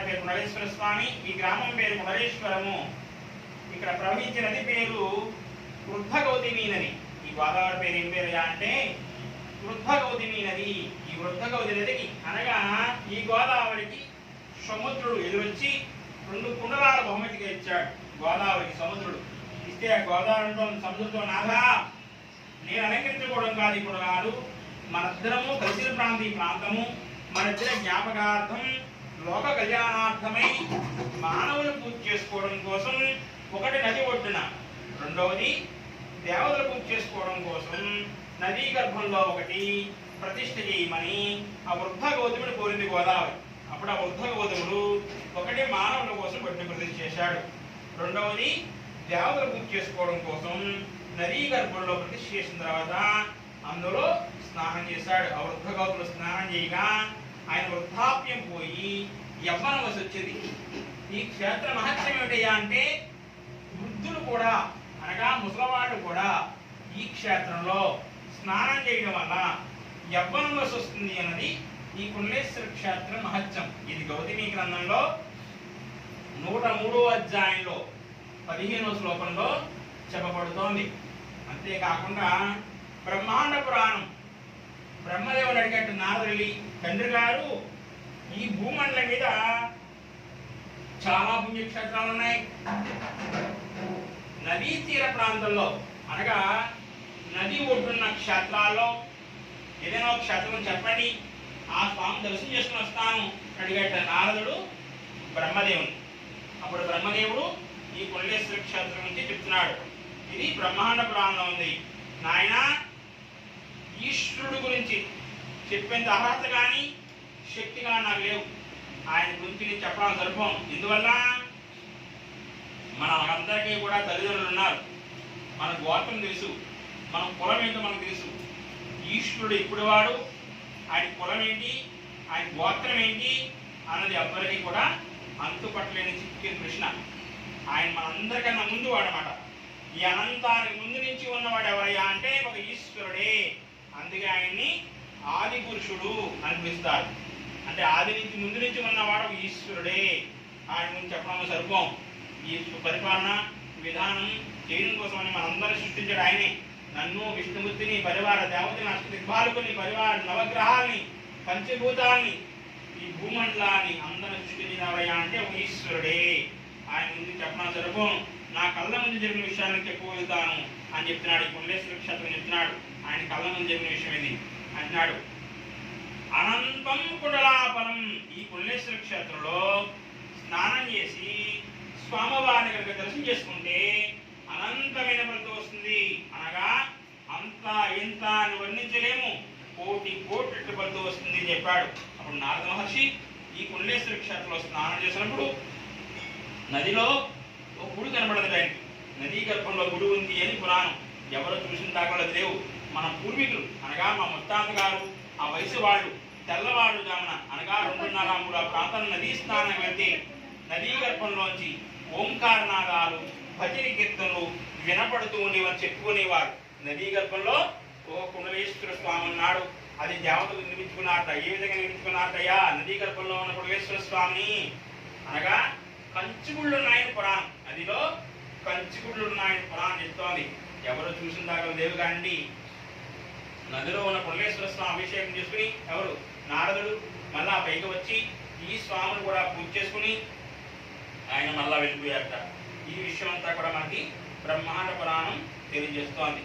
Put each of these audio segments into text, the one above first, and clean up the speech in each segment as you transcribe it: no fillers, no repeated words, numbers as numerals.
గోదావరి పేరు కుణలేశ్వర స్వామి, ఈ గ్రామం పేరు కుణలేశ్వరము. ఇక్కడ ప్రవహించిన నది పేరు వృద్ధ గౌతమి నది. ఈ గోదావరి పేరు ఏం పేరు అంటే వృద్ధ గౌతమి నది. ఈ వృద్ధ గౌతమి నదికి అనగా ఈ గోదావరికి సముద్రుడు ఎదురొచ్చి 2 కుండలాల బహుమతిగా ఇచ్చాడు. గోదావరికి సముద్రుడు ఇస్తే ఆ గోదావరితో సముద్రంతో నాథా నేను అలంకరించుకోవడం కాదు ఇప్పుడు కాదు, మనిద్దరము కలిసిన ప్రాంతము, మనిద్దరి జ్ఞాపకార్థం లోక కళ్యాణార్థమై మానవులు పూజ చేసుకోవడం కోసం ఒకటి నది ఒడ్డున, రెండవది దేవతలు పూజ చేసుకోవడం కోసం నదీ గర్భంలో ఒకటి ప్రతిష్ఠ చేయమని ఆ వృద్ధ గౌతముడు కోరింది గోదావరి. అప్పుడు ఆ వృద్ధ గౌతముడు ఒకటి మానవుల కోసం ఒడ్డున ప్రతిష్ఠ చేశాడు, రెండవది దేవతలు పూజ చేసుకోవడం కోసం నదీ గర్భంలో ప్రతిష్ఠ చేసిన తర్వాత అందులో స్నానం చేశాడు. ఆ వృద్ధ గౌతముడు స్నానం చేయగా ఆయన వృద్ధాప్యం పోయి యవ్వన వయసు వచ్చింది. ఈ క్షేత్ర మహత్యం ఏమిటయ్యా అంటే వృద్ధులు కూడా అనగా ముసలవాళ్ళు కూడా ఈ క్షేత్రంలో స్నానం చేయడం వల్ల యవ్వన వయసు వస్తుంది అన్నది ఈ కుణలేశ్వర క్షేత్ర మహత్యం. ఇది గౌతమి గ్రంథంలో 103వ అధ్యాయంలో 15వ శ్లోకంలో చెప్పబడుతోంది. అంతేకాకుండా బ్రహ్మాండ పురాణం బ్రహ్మదేవుడు అడిగట్టు నారదుడి తండ్రి గారు ఈ భూమండలం మీద చాలా పుణ్యక్షేత్రాలు ఉన్నాయి, నదీ తీర ప్రాంతంలో అనగా నది ఒడ్డున్న క్షేత్రాల్లో ఏదైనా ఒక క్షేత్రం చెప్పండి, ఆ స్వామి దర్శనం చేసుకుని వస్తాను అడిగట్ట నారదుడు బ్రహ్మదేవుని. అప్పుడు బ్రహ్మదేవుడు ఈ కుణలేశ్వర క్షేత్రం నుంచి చెప్తున్నాడు. ఇది బ్రహ్మాండ పురాణంలో ఉంది. నాయన ఈశ్వరుడు గురించి చెప్పేంత అర్హత కానీ శక్తి కానీ నాకు లేవు. ఆయన గురించి నేను చెప్పడం సరిపోను. ఇందువల్ల మనకందరికీ కూడా తల్లిదండ్రులు ఉన్నారు, మన గోత్రం తెలుసు, మన కులం ఏంటో మనకు తెలుసు. ఈశ్వరుడు ఇప్పుడు వాడు, ఆయన కులం ఏంటి, ఆయన గోత్రం ఏంటి అన్నది ఎవ్వరికీ కూడా అంతుపట్టలేని చిక్కిన ప్రశ్న. ఆయన మనందరికన్నా ముందు వాడనమాట. ఈ అనంతానికి ముందు నుంచి ఉన్నవాడు ఎవరయ్యా అంటే ఒక ఈశ్వరుడే. అందుకే ఆయన్ని ఆది పురుషుడు అని పిలుస్తారు. అంటే ఆది నుంచి ముందు నుంచి ఉన్నవాడు ఒక ఈశ్వరుడే. ఆయన గురించి చెప్పడం సరిపోం. ఈ పరిపాలన విధానం చేయడం కోసమని మనందరూ సృష్టించాడు ఆయనే. నన్ను, విష్ణుమూర్తిని, పరివార దేవతని, అష్టదిగ్బాలకుని, పరివార నవగ్రహాల్ని, పంచభూతాల్ని, ఈ భూమండలాన్ని అందరూ సృష్టించినవయ్యా అంటే ఒక ఈశ్వరుడే. ఆయన ముందు చెప్పడం సరిపోం. నా కళ్ళ ముందు జరిగిన విషయాన్ని చెప్పగలుగుతాను అని చెప్తున్నాడు. ఈ కుణలేశ్వర క్షేత్రం చెప్తున్నాడు. ఆయన కళ్ళ ముందు జరిగిన విషయం ఇది అంటున్నాడు. అనంతం కుండలాపనం. ఈ కుణలేశ్వర క్షేత్రంలో స్నానం చేసి స్వామివారిని కనుక దర్శనం చేసుకుంటే అనంతమైన ఫలితం వస్తుంది. అనగా అంత ఎంత అని వర్ణించలేము, కోటి కోట్ల ఫలితం వస్తుంది అని చెప్పాడు. అప్పుడు నారద మహర్షి ఈ కుణలేశ్వర క్షేత్రంలో స్నానం చేసినప్పుడు నదిలో ఒక గుడి కనపడదు. ఆయనకి నదీ గర్భంలో గుడి ఉంది అని పురాణం. ఎవరో చూసిన దాఖలు లేవు. మన పూర్వీకులు అనగా మా ముత్తాత గారు ఆ వయసు వాళ్ళు తెల్లవాళ్ళు జామున అనగా 2:30 ఆ ప్రాంతం నదీ స్నానం వెళ్తే నదీ గర్భంలోంచి ఓంకారనాదాలు, భజన కీర్తనలు వినపడుతూ ఉండేవని చెప్పుకునేవారు. నదీ గర్భంలో ఓ కుణలేశ్వర స్వామి ఉన్నాడు, అది దేవతలు నిర్మించుకున్నారట. ఏ విధంగా నిర్మించుకున్నారటయ్యా? నదీ గర్భంలో ఉన్న కుణలేశ్వర స్వామిని అనగా కంచుగుళ్ళు ఉన్నాయని పురాణం. నదిలో కంచుగుళ్ళు ఉన్నాయని పురాణం చెప్తోంది. ఎవరు చూసిన దాకా లేవు కానీ నదిలో ఉన్న కుణలేశ్వర స్వామి అభిషేకం చేసుకుని ఎవరు నారదుడు మళ్ళా పైకి వచ్చి ఈ స్వామిని కూడా పూజ చేసుకుని ఆయన మళ్ళా వెళ్ళిపోయారట. ఈ విషయం అంతా కూడా మనకి బ్రహ్మాండ పురాణం తెలియజేస్తోంది.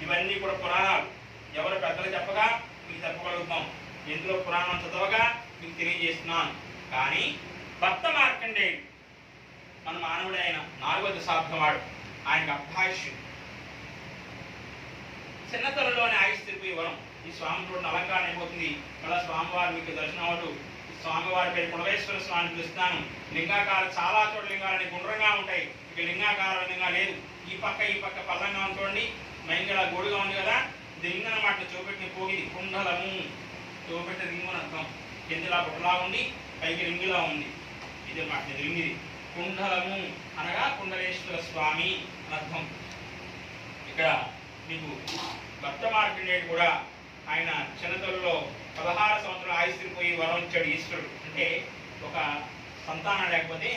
ఇవన్నీ కూడా పురాణాలు ఎవరు పెద్దలు చెప్పగా మీకు చెప్పగలుగుతాం, ఎందులో పురాణం చదవగా మీకు తెలియజేస్తున్నాను. కానీ భక్త మార్కండేయుడు మన మానవుడు అయిన 4వ దశాబ్దం వాడు. ఆయనకు అభాష్యం చిన్నతనంలోనే ఆయుష్ తిరిగి వరం. ఈ స్వామి చూడండి అలంకారం అయిపోతుంది. మళ్ళీ స్వామివారు మీకు దర్శనం అవ్వదు. స్వామివారి పేరు కుణలేశ్వర స్వామిని పిలుస్తున్నాను. లింగాకారాలు చాలా చోట్ల లింగాలని గుండ్రంగా ఉంటాయి, ఇక లింగాకార లింగా లేదు. ఈ పక్క పల్లంగా చూడండి, మైంగళ గోడుగా ఉంది కదా, ఇది లింగం అన్నమాట. చూపెట్టిన పోగిది కుండలము, చూపెట్టిన లింగం అర్థం. కిందిలా బుట్టలా ఉండి పైకి లింగిలా ఉంది. ఇది మాట లింగిది. కుండలము అనగా కుండలేశ్వర స్వామి అని అర్థం. ఇక్కడ మీకు భక్త మార్కండేయుడు కూడా ఆయన చిన్నతనంలో 16 సంవత్సరాలు ఆయుష్పోయి వరం ఇచ్చాడు ఈశ్వరుడు. అంటే ఒక సంతానం లేకపోతే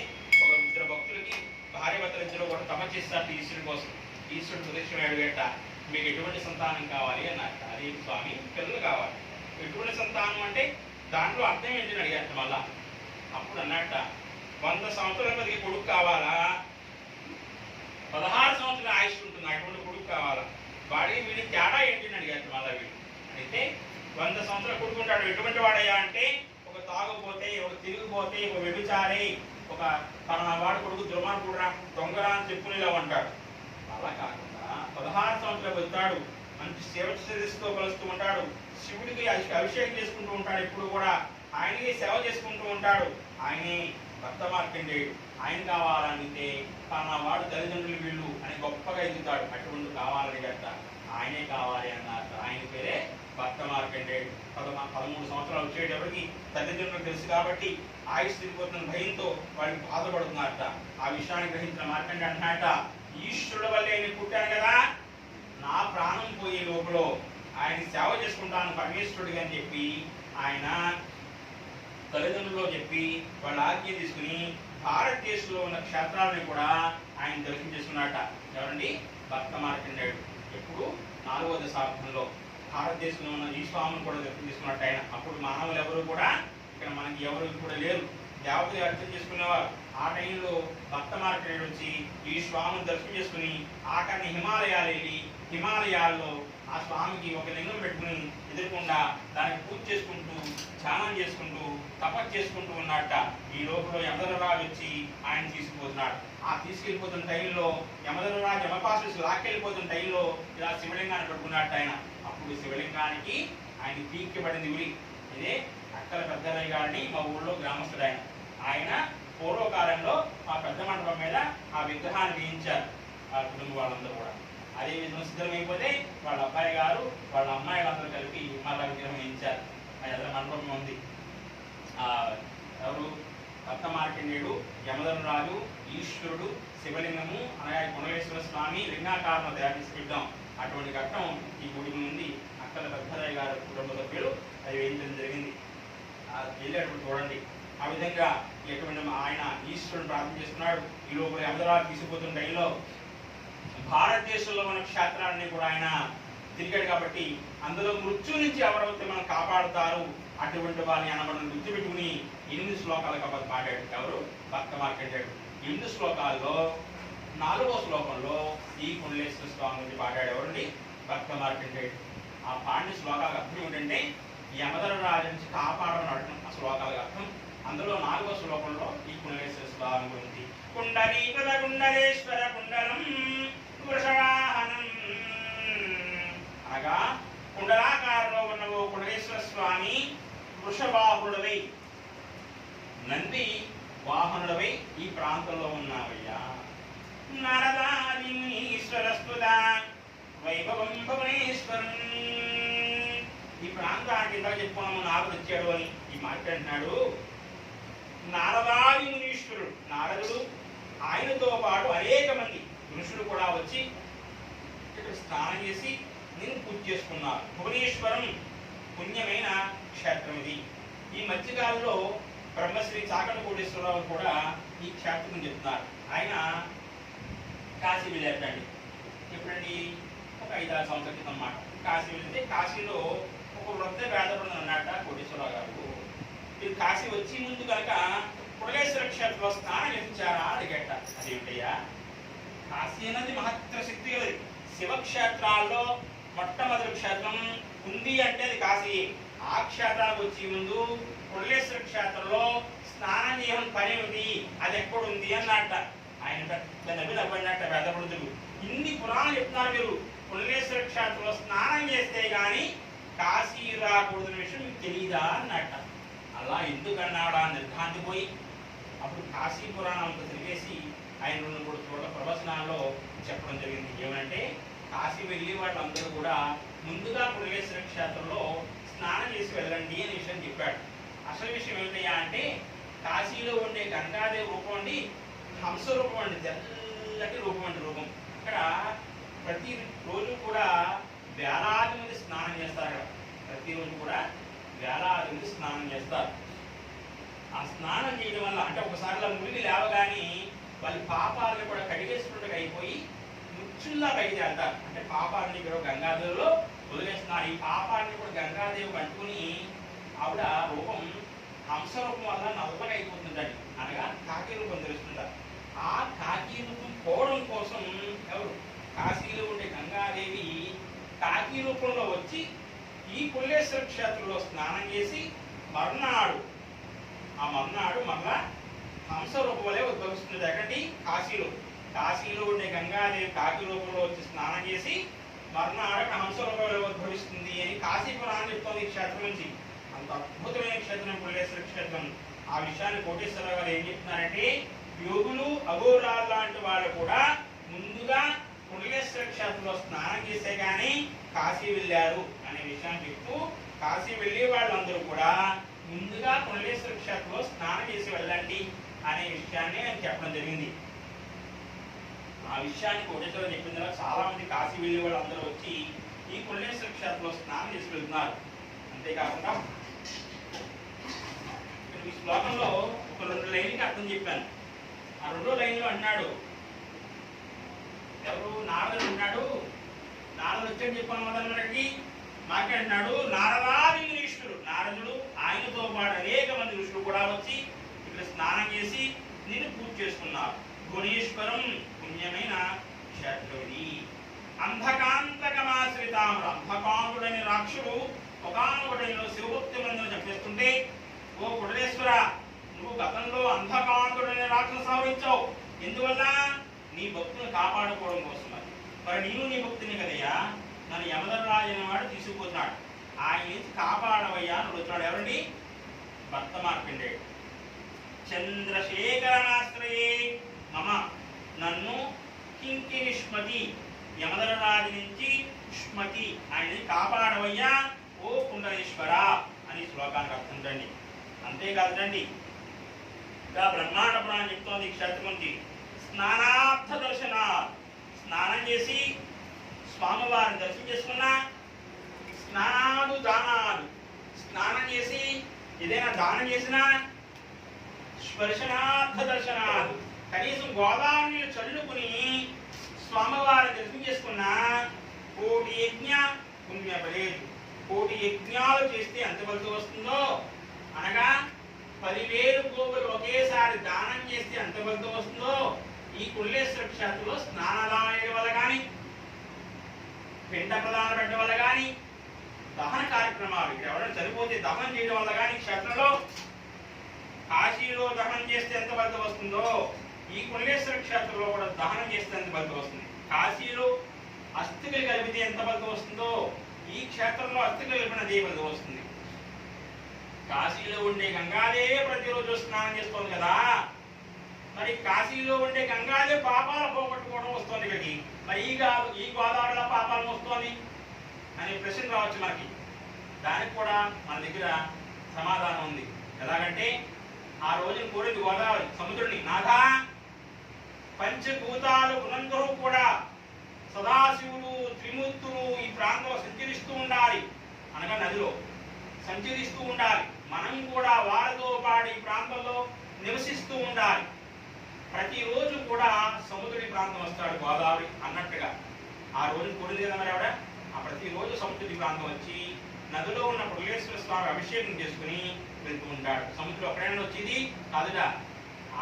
ఒక ఇద్దరు భక్తులకి భార్యభర్తలు ఇద్దరు కూడా తపస్సు చేస్తారు ఈశ్వరుడి కోసం. ఈశ్వరుడు ప్రదక్షిణ అడిగేట మీకు ఎటువంటి సంతానం కావాలి అన్నట్ట. అది స్వామి పిల్లలు కావాలి. ఎటువంటి సంతానం అంటే దాంట్లో అర్థం ఏంటని అడిగారట మళ్ళా. అప్పుడు అన్నట్ట 100 సంవత్సరాల పదికి కొడుకు కావాలా, 16 సంవత్సరాల ఆయుష్ ఉంటుంది అటువంటి కొడుకు కావాలా, వాడి వీడి తేడా ఏంటని అడిగారు మళ్ళా. వీడు అయితే 100 సంవత్సరాల కొడుకు ఉంటాడు. ఎటువంటి వాడయ్యా అంటే ఒక తాగుపోతే, ఒక తిరిగిపోతే, ఒక వ్యభిచారి, ఒక పలానా వాడు కొడుకు దుర్మార్గుడురా, దొంగరా అని చెప్పుకునేలా ఉంటాడు. అలా కాకుండా 16 సంవత్సరాలు వస్తాడు, మంచి సేవ చేస్తూ కలుస్తూ ఉంటాడు, శివుడికి అభిషేకం చేసుకుంటూ ఉంటాడు, ఎప్పుడు కూడా ఆయనకి సేవ చేసుకుంటూ ఉంటాడు. ఆయనే భక్త మార్కండేయుడు. ఆయన కావాలనితే పలానా వాడు తల్లిదండ్రులు వీళ్ళు అని గొప్పగా ఎదుగుతాడు. అటువంటి కావాలని గట్ట ఆయనే కావాలి అన్నారు. ఆయన పేరే భక్త మార్కండేయుడు. 13 సంవత్సరాలు వచ్చేటప్పటికి తల్లిదండ్రులకు తెలుసు కాబట్టి ఆయుష్ తిరిగిపోతున్న భయంతో వాళ్ళు బాధపడుతున్నారట. ఆ విషయాన్ని గ్రహించిన మార్కండే అన్నట, ఈశ్వరుడు వల్లే నేను పుట్టాను కదా, నా ప్రాణం పోయే లోపల ఆయన సేవ చేసుకుంటాను పరమేశ్వరుడిగా అని చెప్పి ఆయన తల్లిదండ్రుల్లో చెప్పి వాళ్ళ ఆజ్ఞ తీసుకుని భారతదేశంలో ఉన్న క్షేత్రాలను కూడా ఆయన దర్శనం చేసుకున్నట. ఎవరండి? భక్త మార్కండేయుడు. ఎప్పుడు 4వ దశాబ్దంలో భారతదేశంలో ఉన్న ఈ స్వామిని కూడా దర్శనం చేసుకున్నట్టు ఆయన. అప్పుడు మానవులు ఎవరు కూడా ఇక్కడ మనకి ఎవరు కూడా లేరు, దేవతలు అర్థం చేసుకునేవారు. ఆ టైంలో భక్త మార్కండేయుడు వచ్చి ఈ స్వామిని దర్శనం చేసుకుని ఆఖరిని హిమాలయాలు వెళ్ళి హిమాలయాల్లో ఆ స్వామికి ఒక లింగం పెట్టుకుని ఎదురకుండా దానికి పూజ చేసుకుంటూ ధ్యానం చేసుకుంటూ తపస్సు చేసుకుంటూ ఉన్నట్ట. ఈ లోపల యమధర్మరాజు వచ్చి ఆయన తీసుకుపోతున్నాడు. ఆ తీసుకెళ్ళిపోతున్న టైంలో యమధర్మరాజు యమపాసు లాక్కెళ్ళిపోతున్న టైంలో ఇలా శివలింగాన్ని పట్టుకున్నట్టు ఆయన. అప్పుడు శివలింగానికి ఆయన తీర్చబడింది ఉరి. ఇదే అక్కల పెద్దరయ్య గారిని మా ఊళ్ళో గ్రామస్తుడు ఆయన. ఆయన పూర్వకాలంలో ఆ పెద్ద మండపం మీద ఆ విగ్రహాన్ని వేయించారు ఆ కుటుంబ వాళ్ళందరూ కూడా. అదే విధంగా సిద్ధమైపోతే వాళ్ళ అబ్బాయి గారు వాళ్ళ అమ్మాయిలందరూ కలిపి మళ్ళా విగ్రహం వేయించారు. అది ఎదురు మండపం ఉంది. ఎవరు? భక్త మార్కండేయుడు, యమధర్మరాజు, ఈశ్వరుడు, శివలింగము అనగా గుణవేశ్వర స్వామి లింగాకారంలో తయారు చేసి పెట్టాం. అటువంటి ఘట్టం ఈ గుడి నుండి అక్కల పెద్దరయ్య గారు కుటుంబ సభ్యులు అది వేయించడం జరిగింది. వెళ్ళేటప్పుడు చూడండి. ఆ విధంగా ఎటువంటి ఆయన ఈశ్వరుని ప్రార్థన చేస్తున్నాడు. ఈ లోపల యమధర్మరాజు తీసుకుపోతున్న టైంలో భారతదేశంలో ఉన్న క్షేత్రాన్ని కూడా ఆయన తిరిగాడు కాబట్టి అందులో మృత్యు నుంచి ఎవరైతే మనం కాపాడుతారు అటువంటి వాళ్ళని అనబడిన గుర్తుపెట్టుకుని 8 శ్లోకాలు కాబట్టి పాడాడు. ఎవరు? భక్త మార్కండేయుడు. 8 శ్లోకాల్లో 4వ శ్లోకంలో ఈ కుండలేశ్వర స్వామి గురించి పాడాడు. ఎవరండి? భక్త మార్కండేయుడు. ఆ పాడిన శ్లోకాలకు అర్థం ఏంటంటే యమధర్మరాజు నుంచి కాపాడమని అడగడం ఆ శ్లోకాలకు అర్థం. అందులో 4వ శ్లోకంలో ఈ కుండలేశ్వర స్వామి గురించి కుండలీకృత కుండలేశ్వర కుండలం వృషవాహనం అనగా కుండలాకారంలో ఉన్న ఓ కుండలేశ్వర స్వామి వృషవాహనుడవై నంది వాహనుడవై ఈ ప్రాంతంలో ఉన్నావయ్యా. నారదాదిమునీశ్వర స్తుత వైభవం భువనేశ్వరం. ఈ ప్రాంతానికి ఇందాక చెప్పుకున్నాము నారదుడు వచ్చాడు అని. ఈ మాట్లాడినాడు నారదాది మునీశ్వరుడు. నారదుడు ఆయనతో పాటు అనేక మంది ఋషులు కూడా వచ్చి ఇక్కడ స్నానం చేసి నేను పూజ చేసుకున్నారు. భువనేశ్వరం పుణ్యమైన క్షేత్రం ఇది. ఈ మధ్యకాలంలో బ్రహ్మశ్రీ చాకట కోటేశ్వరరావు కూడా ఈ క్షేత్రం చెప్తున్నారు. ఆయన కాశీ వెళ్ళారండి. ఎప్పుడండి? ఒక 5-6 సంవత్సరాల క్రితం అన్నమాట. కాశీ వెళ్తే కాశీలో ఒక వృద్ధ వేదపడిన అన్నట్ట కోటేశ్వరరావు గారు. మీరు కాశీ వచ్చి ముందు కనుక కుండలేశ్వర క్షేత్రంలో స్నానం చేయించారా అడిగట. అదేమిటయ్యా? కాశీ అనేది మహత్తర శక్తి కలది. శివక్షేత్రాల్లో మొట్టమొదటి క్షేత్రం ఉంది అంటే అది కాశీ. ఆ క్షేత్రానికి వచ్చి ముందు కుండలేశ్వర క్షేత్రంలో స్నానం చేయడం పని ఉంది, అది ఎక్కడుంది అన్నట్ట. ఆయన నవ్వినట్ట వేదపడుతులు. ఇన్ని పురాణాలు చెప్తున్నారు మీరు. కుండలేశ్వర క్షేత్రంలో స్నానం చేస్తే గాని కాశీ రాకూడదన్న విషయం మీకు తెలియదా అన్నట్ట. అలా ఎందుకన్నాడా నిర్ఘాంతిపోయి అప్పుడు కాశీ పురాణం అంతా తిరిగేసి ఆయన 2-3 చోట్ల ప్రవచనాల్లో చెప్పడం జరిగింది. ఏమంటే కాశీ వెళ్ళి వాళ్ళందరూ కూడా ముందుగా కుండలేశ్వర క్షేత్రంలో స్నానం చేసి వెళ్ళండి అనే విషయం చెప్పాడు. అసలు విషయం ఏమిటయ్యా అంటే కాశీలో ఉండే గంగాదేవి రూపం అండి హంస రూపం అండి, తెల్లటి రూపం అండి రూపం. అక్కడ ప్రతి రోజు కూడా వేలాది మంది స్నానం చేస్తారు. అక్కడ ప్రతిరోజు కూడా వేలాది మంది స్నానం చేస్తారు. ఆ స్నానం చేయడం వల్ల అంటే ఒకసారిలా మునిగి లేవగానే వాళ్ళ పాపాలను కూడా కడిగేసినట్టుగా అయిపోయి ముచ్చుల్లా బయట అంటారు. అంటే పాపాలని ఇక్కడ గంగాదేవిలో వదిలేస్తున్నారు. ఈ పాపాలని కూడా గంగాదేవి అంటుకుని ఆవిడ రూపం హంస రూపం వల్ల నల్లగా అయిపోతుందండి. అనగా కాకి రూపం తెలుస్తుంటారు. ఆ కాకి రూపం పోవడం కోసం ఎవరు కాశీలో ఉండే గంగాదేవి కాకి రూపంలో వచ్చి ఈ కుల్లేశ్వర క్షేత్రంలో స్నానం చేసి మర్నాడు మళ్ళా హంస రూపం వలె ఉద్భవిస్తుంది. ఎక్కడి కాశీలో ఉండే గంగాదేవి కాకి రూపంలో వచ్చి స్నానం చేసి మర్నాడు హంస రూపం వలె ఉద్భవిస్తుంది అని కాశీపురాన్ని చెప్తోంది. ఈ క్షేత్రం నుంచి అంత అద్భుతమైన క్షేత్రం కుల్లేశ్వర క్షేత్రం. ఆ విషయాన్ని కోటేశ్వరరావు గారు ఏం చెప్తున్నారంటే, యోగులు అఘోరాలు లాంటి వాళ్ళు కూడా ముందుగా కుల్లేశ్వర క్షేత్రంలో స్నానం చేసే కానీ కాశీ వెళ్ళారు అనే విషయాన్ని చెప్తూ, కాశీ వెళ్ళే వాళ్ళందరూ కూడా ముందుగా కుల్లేశ్వర క్షేత్రంలో స్నానం చేసి వెళ్ళండి అనే విషయాన్ని ఆయన చెప్పడం జరిగింది. ఆ విషయాన్ని కోటేశ్వరరావు చెప్పిన తర్వాత చాలా మంది కాశీ వెళ్ళే వాళ్ళందరూ వచ్చి ఈ కుల్లేశ్వర క్షేత్రంలో స్నానం చేసి వెళ్తున్నారు. అంతేకాకుండా ఈ శ్లోకంలో ఒక 2 లైన్లకి అర్థం చెప్పాను. ఆ 2వ లైన్లో అన్నాడు, ఎవరు నారదుడు అన్నాడు. నారదుడు వచ్చాడు చెప్పాను మొదలకి మాట్లాడినాడు. నారదాది ఋషులు, నారదుడు ఆయనతో పాటు అనేక మంది ఋషులు కూడా వచ్చి ఇక్కడ స్నానం చేసి నిన్ను పూజ చేసుకున్నారు. గుణేశ్వరం పుణ్యమైన క్షేత్రది. అంధకాంతకమాశ్రితాముడు, అంధకాంతుడని రాక్షుడు ఒకనొక టైంలో శివభక్తి మందిని చెప్పేస్తుంటే, ఓ కుడలేశ్వర, నువ్వు గతంలో అంధకాంతుడని రాక్షసు సంహరించావు. ఎందువల్ల? నీ భక్తులను కాపాడుకోవడం కోసం. మరి నీవు నీ భక్తిని కదయ్యా, నన్ను యమధర్మరాజు అనేవాడు తీసుకుపోతున్నాడు, ఆయన నుంచి కాపాడవయ్యా అని వచ్చాడు. ఎవరండి? భర్త మార్కండేయుడు. చంద్రశేఖరనాశ్రయే మమ, నన్ను కింకిరిష్మతి, యమధర్మరాజు నుంచి ష్మతి, ఆయన్ని కాపాడవయ్యా ఓ కుండలేశ్వర అని శ్లోకానికి అర్థం రండి. అంతేకాదండి, ఇంకా బ్రహ్మాండ పురాణం చెప్తోంది ఈ క్షేత్రం నుంచి. స్నానార్థ దర్శన, స్నానం చేసి స్వామివారిని దర్శనం చేసుకున్నా, స్నానాలు దానాలు, స్నానం చేసి ఏదైనా దానం చేసినా, స్పర్శనార్థ దర్శనాలు, కనీసం గోదావరి చల్లుకుని స్వామివారిని దర్శనం చేసుకున్నా 1,000,000 యజ్ఞ పుణ్యపలేదు. 1,000,000 యజ్ఞాలు చేస్తే ఎంత ఫలితం వస్తుందో, అనగా 10,000 గోవులు ఒకేసారి దానం చేస్తే ఎంత ఫలితం వస్తుందో, ఈ కుల్లేశ్వర క్షేత్రంలో స్నానదానం వల్ల కానీ, పిండ ప్రదానం పెట్టడం వల్ల కానీ, దహన కార్యక్రమాలు ఇక్కడ ఎవరైనా చనిపోతే దహనం చేయడం వల్ల కానీ, క్షేత్రంలో కాశీలో దహనం చేస్తే ఎంత ఫలితం వస్తుందో, ఈ కుల్లేశ్వర క్షేత్రంలో కూడా దహనం చేస్తే ఎంత ఫలితం వస్తుంది. కాశీలో అస్థికలు కలిపితే ఎంత ఫలితం వస్తుందో, ఈ క్షేత్రంలో అస్థికలు కలిపినదే ఫలితం వస్తుంది. కాశీలో ఉండే గంగాదేవి ప్రతిరోజు స్నానం చేస్తోంది కదా, మరి కాశీలో ఉండే గంగాదేవి పాపాలు పోగొట్టుకోవడం వస్తుంది ఇక్కడికి. మరి ఈ గోదావరిలో పాపాలు వస్తుంది అనే ప్రశ్న రావచ్చు మనకి. దానికి కూడా మన దగ్గర సమాధానం ఉంది. ఎలాగంటే, ఆ రోజున కోరింది గోదావరి సముద్రుడిని, నాథా పంచభూతాలు ఉన్నందరూ కూడా సదాశివుడు త్రిమూర్తులు ఈ ప్రాంతంలో సంచరిస్తూ ఉండాలి, అనగా నదిలో సంచరిస్తూ ఉండాలి. మనం కూడా వారితో పాటు ఈ ప్రాంతంలో నివసిస్తూ ఉండాలి. ప్రతిరోజు కూడా సముద్రుడి ప్రాంతం వస్తాడు గోదావరి అన్నట్టుగా ఆ రోజు కోరింది కదా మరి ఆవిడ. ఆ ప్రతిరోజు సముద్రుడి ప్రాంతం వచ్చి నదిలో ఉన్న కుల్లేశ్వర స్వామి అభిషేకం చేసుకుని వెళ్తూ ఉంటాడు. సముద్రం ఎక్కడైనా వచ్చేది కాదుగా,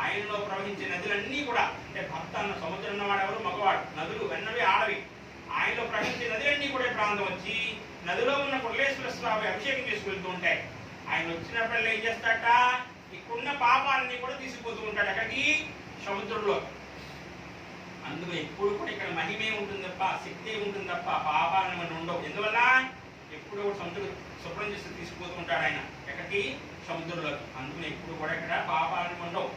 ఆయనలో ప్రవహించే నదులన్నీ కూడా, అంటే భర్త అన్న సముద్రం ఉన్నవాడు ఎవరు? మగవాడు. నదులు వెన్నవి ఆడవి. ఆయనలో ప్రవహించే నదులన్నీ కూడా ప్రాంతం వచ్చి నదిలో ఉన్న కుల్లేశ్వర స్వామి అభిషేకం చేసుకెళ్తూ ఉంటాయి. ఆయన వచ్చినప్పుడు ఏం చేస్తాట, ఇక్కడున్న పాపాలన్నీ కూడా తీసుకుపోతూ ఉంటాడు అక్కడికి, సముద్రంలో. అందుకు ఎప్పుడు కూడా ఇక్కడ మహిమే ఉంటుంది తప్ప, శక్తి ఉంటుంది తప్ప పాపాలను మనం ఉండవు. ఎందువల్ల? ఎప్పుడు సముద్రం శుభ్రం చేసి తీసుకుపోతూ ఉంటాడు ఆయన ఎక్కడికి, సముద్రంలోకి. అందుకని ఎప్పుడు కూడా ఇక్కడ పాపాలను ఉండవు.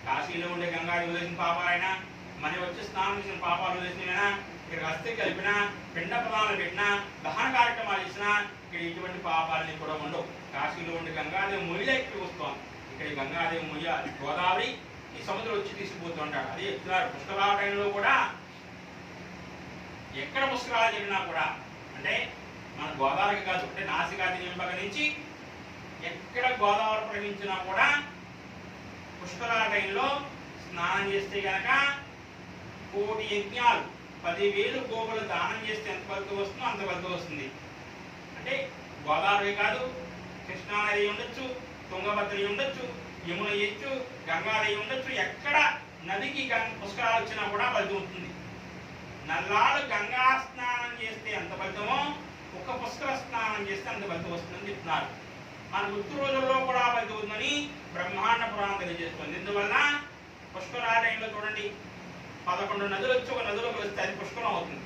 కాశీలో ఉండే గంగాదేవి వదిలేసిన పాపాలైనా, మన వచ్చి స్నానం చేసిన పాపాలు వదిలేసినైనా, ఇక్కడ అస్థి కలిపినా, పిండ ప్రదానాలు పెట్టినా, దహన కార్యక్రమాలు చేసినా ఇక్కడ ఇటువంటి పాపాలని కూడా ఉండవు. కాశీలో ఉండే గంగాదేవి మొయ్య ఎక్కి వస్తోంది. ఇక్కడ గంగాదేవి మొయ్య గోదావరి ఈ సముద్రం వచ్చి తీసుకుపోతూ ఉంటాడు. అదే చెప్తున్నారు పుష్కరాల టైంలో కూడా. ఎక్కడ పుష్కరాలు జరిగినా కూడా, అంటే మన గోదావరికి కాదు, అంటే నాసికా నింబక నుంచి ఎక్కడ గోదావరి ప్రవహించినా కూడా పుష్కరాల టైంలో స్నానం చేస్తే గనక 1,000,000 యజ్ఞాలు 10,000 గోవులు దానం చేస్తే ఎంత ఫలితం వస్తుందో అంత ఫలితం వస్తుంది. అంటే గోదావరి కాదు, కృష్ణానది ఉండొచ్చు, తుంగభద్ర ఉండొచ్చు, యమున ఎచ్చు, గంగానది ఉండొచ్చు, ఎక్కడ నదికి పుష్కరాలు వచ్చినా కూడా ఫలితం ఉంటుంది. నల్లాళ్ళు గంగా స్నానం చేస్తే ఎంత ఫలితమో ఒక పుష్కర స్నానం చేస్తే అంత ఫలితం వస్తుందని చెప్తున్నారు. మన గుర్తు రోజుల్లో కూడా ఫలితం ఉందని బ్రహ్మాండ పురాణం తెలియజేస్తుంది. ఎందువల్ల పుష్కరాల టైంలో చూడండి 11 నదులు వచ్చి ఒక నదిలో కలుస్తాయి, అది పుష్కరం అవుతుంది.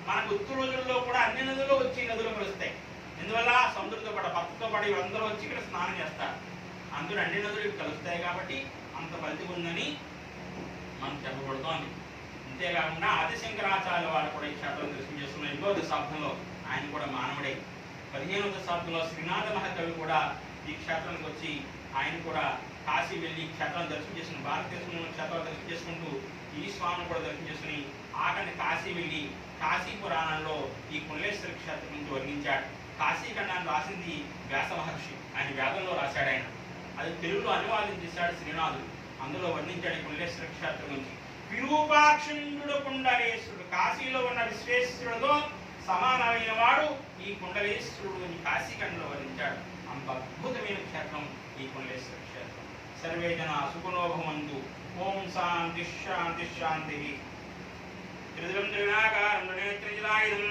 మన గుర్తు రోజుల్లో కూడా అన్ని నదులు వచ్చి నదులు కలుస్తాయి. ఎందువల్ల సముద్రంతో పాటు భక్తితో పాటు వీళ్ళందరూ వచ్చి ఇక్కడ స్నానం చేస్తారు. అందులో అన్ని నదులు ఇక్కడ కలుస్తాయి కాబట్టి అంత ఫలితం ఉందని మనం చెప్పబడుతోంది. అంతేకాకుండా ఆదిశంకరాచార్య వారు కూడా ఈ క్షేత్రం దర్శనం చేస్తున్న 8వ దశాబ్దంలో ఆయన కూడా మానవుడే. 15వ దశాబ్దంలో శ్రీనాథ మహాకవి కూడా ఈ క్షేత్రానికి వచ్చి ఆయన కూడా కాశీ వెళ్ళి క్షేత్రాన్ని దర్శనం చేసుకుని భారతదేశంలో క్షేత్రాలు దర్శనం చేసుకుంటూ ఈ స్వామిని కూడా దర్శనం చేసుకుని ఆఖరిని కాశీ వెళ్ళి కాశీ పురాణంలో ఈ కుండలేశ్వర క్షేత్రం గురించి వర్ణించాడు. కాశీఖండాన్ని రాసింది వ్యాస మహర్షి, ఆయన వేదంలో రాశాడు. ఆయన అది తెలుగులో అనువాదం చేశాడు శ్రీనాథుడు. అందులో వర్ణించాడు ఈ కుండలేశ్వర క్షేత్రం గురించి. విరూపాక్షుండు కుండలేశ్వరుడు, కాశీలో ఉన్న విశ్వేశ్వరుడితో సమానమైన వాడు ఈ కుండలేశ్వరుడు అని కాశీఖండంలో వర్ణించాడు. అంత అద్భుతమైన క్షేత్రం ఈ కుండలేశ్వర క్షేత్రం. సర్వే జన సుఖనో భవంతు. ఓం శాంతి శాంతి శాంతి. త్రిజలం త్రినాకారం నేత్రజలాయుధం